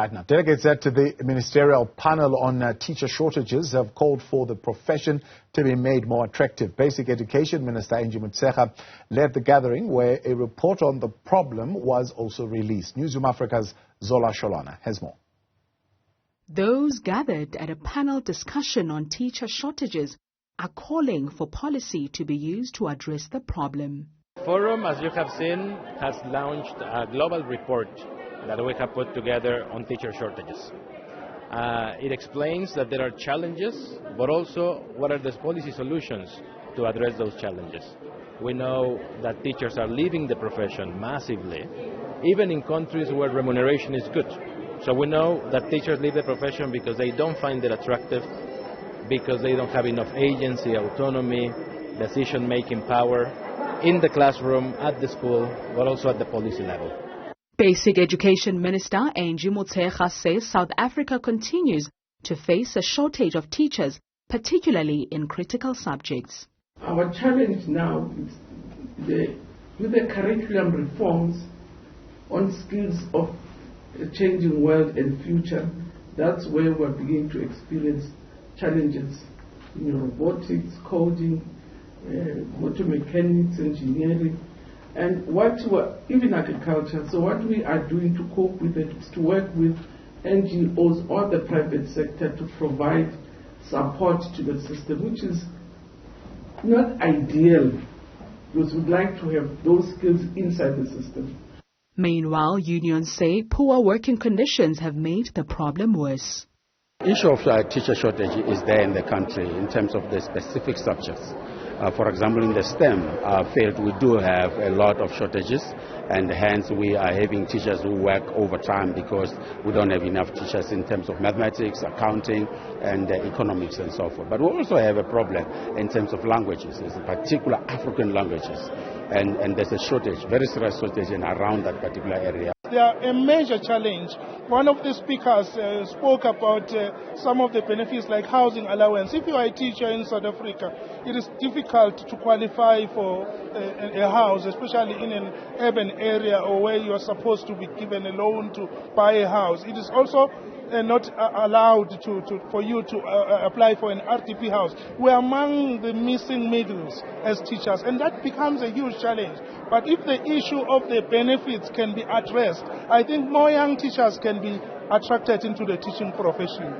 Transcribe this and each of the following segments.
Right now, delegates at the ministerial panel on teacher shortages have called for the profession to be made more attractive. Basic Education Minister Angie Motshekga led the gathering, where a report on the problem was also released. Newzroom Afrika's Zola Sholwana has more. Those gathered at a panel discussion on teacher shortages are calling for policy to be used to address the problem. The Forum, as you have seen, has launched a global report that we have put together on teacher shortages. It explains that there are challenges, but also what are the policy solutions to address those challenges. We know that teachers are leaving the profession massively, even in countries where remuneration is good. So we know that teachers leave the profession because they don't find it attractive, because they don't have enough agency, autonomy, decision-making power in the classroom, at the school, but also at the policy level. Basic Education Minister Angie Motshekga says South Africa continues to face a shortage of teachers, particularly in critical subjects. Our challenge now is with the curriculum reforms on skills of a changing world and future. That's where we're beginning to experience challenges in robotics, coding, motor mechanics, engineering, and even agriculture. So what we are doing to cope with it is to work with NGOs or the private sector to provide support to the system, which is not ideal, because we'd like to have those skills inside the system. Meanwhile, unions say poor working conditions have made the problem worse. The issue of teacher shortage is there in the country in terms of the specific subjects. For example, in the STEM field, we do have a lot of shortages, and hence we are having teachers who work overtime because we don't have enough teachers in terms of mathematics, accounting, and economics and so forth. But we also have a problem in terms of languages, in particular African languages, and there's a shortage, very serious shortage around that particular area. They are a major challenge. One of the speakers spoke about some of the benefits like housing allowance. If you are a teacher in South Africa, it is difficult to qualify for a house, especially in an urban area or where you are supposed to be given a loan to buy a house. It is also not allowed for you to apply for an RTP house. We are among the missing middles as teachers, and that becomes a huge challenge. But if the issue of the benefits can be addressed, I think more young teachers can be attracted into the teaching profession.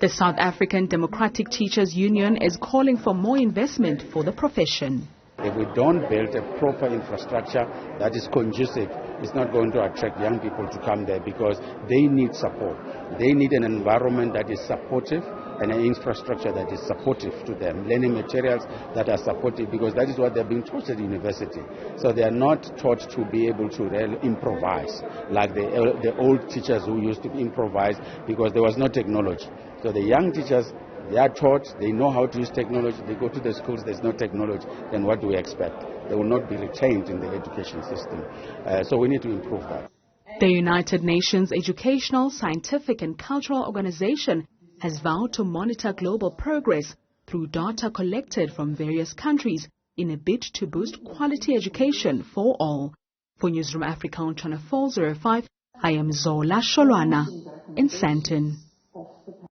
The South African Democratic Teachers Union is calling for more investment for the profession. If we don't build a proper infrastructure that is conducive, it's not going to attract young people to come there, because they need support. They need an environment that is supportive and an infrastructure that is supportive to them, learning materials that are supportive, because that is what they're being taught at university. So they are not taught to be able to really improvise like the old teachers who used to improvise, because there was no technology. So the young teachers, they are taught, they know how to use technology, they go to the schools, there's no technology, then what do we expect? They will not be retained in the education system. So we need to improve that. The United Nations Educational, Scientific and Cultural Organization has vowed to monitor global progress through data collected from various countries in a bid to boost quality education for all. For Newzroom Afrika on Channel 405, I am Zola Sholwana in Sandton.